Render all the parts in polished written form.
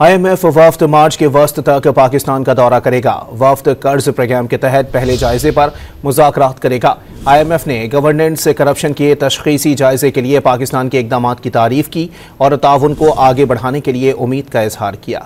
IMF وفد مارچ کے وسط تک پاکستان کا دورہ کرے گا۔ وفد قرض پروگرام کے تحت پہلے جائزے پر مذاکرات کرے گا۔ IMF نے گورننس کرپشن کے تشخیصی جائزے کے لیے پاکستان کے اقدامات کی تعریف کی اور تعاون کو آگے بڑھانے کے لیے امید کا اظہار کیا۔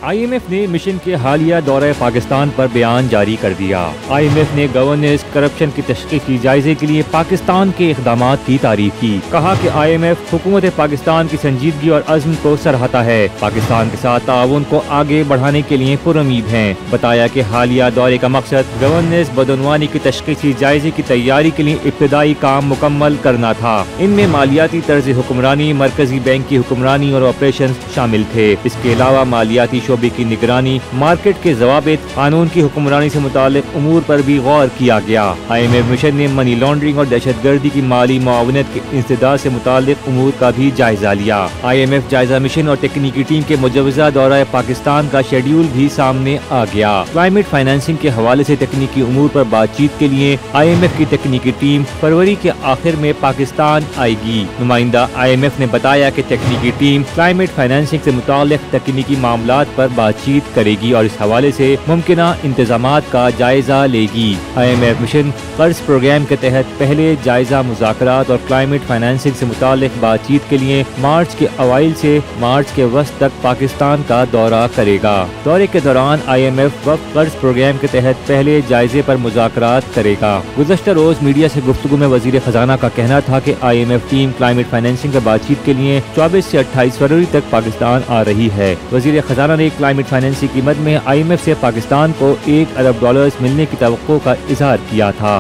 IMF نے مشن کے حالیہ دورہ پاکستان پر بیان جاری کر دیا۔ IMF نے گورننس کرپشن کی تشخیصی جائزے کے لیے پاکستان کے اقدامات کی تعریف کی۔ کہا کہ IMF حکومت پاکستان کی سنجیدگی اور عزم کو سراہتا ہے، پاکستان کے ساتھ تعاون کو آگے بڑھانے کے لیے پرامید ہیں۔ بتایا کہ حالیہ دورے کا مقصد گورننس بدعنوانی کی تشخیصی جائزے کی تیاری کے لیے ابتدائی کام مکمل کرنا تھا۔ ان میں مالیاتی طرز حکمرانی، مرکزی بینک کی حکمرانی اور آپریشن شامل تھے۔ اس کے علاوہ مالیاتی شعبے کی نگرانی، مارکیٹ کے ضوابط، قانون کی حکمرانی سے متعلق امور پر بھی غور کیا گیا۔ IMF مشن نے منی لانڈرنگ اور دہشت گردی کی مالی معاونت کے انسداد سے متعلق امور کا بھی جائزہ لیا۔ IMF جائزہ مشن اور تکنیکی ٹیم کے مجوزہ دورہ پاکستان کا شیڈیول بھی سامنے آ گیا۔ کلائمیٹ فائنینسنگ کے حوالے سے تکنیکی امور پر بات چیت کے لیے IMF کی تکنیکی ٹیم فروری کے آخر میں پاکستان آئے گی۔ نمائندہ IMF نے بتایا کہ تکنیکی ٹیم کلائمیٹ فائنینسنگ سے متعلق تکنیکی معاملات پر بات چیت کرے گی اور اس حوالے سے ممکنہ انتظامات کا جائزہ لے گی۔ IMF مشن قرض پروگرام کے تحت پہلے جائزہ مذاکرات اور کلائمیٹ فائنینسنگ سے متعلق بات چیت کے لیے مارچ کے اوائل سے مارچ کے وسط تک پاکستان کا دورہ کرے گا۔ دورے کے دوران IMF وفد قرض پروگرام کے تحت پہلے جائزے پر مذاکرات کرے گا۔ گزشتہ روز میڈیا سے گفتگو میں وزیر خزانہ کا کہنا تھا کہ IMF ٹیم کلائمیٹ فائنینسنگ پر بات چیت کے لیے 24 سے 28 فروری تک پاکستان آ رہی ہے۔ وزیر خزانہ نے کلائمیٹ فائنینسنگ کی مد میں IMF سے پاکستان کو $1 ارب ملنے کی توقع کا اظہار کیا تھا۔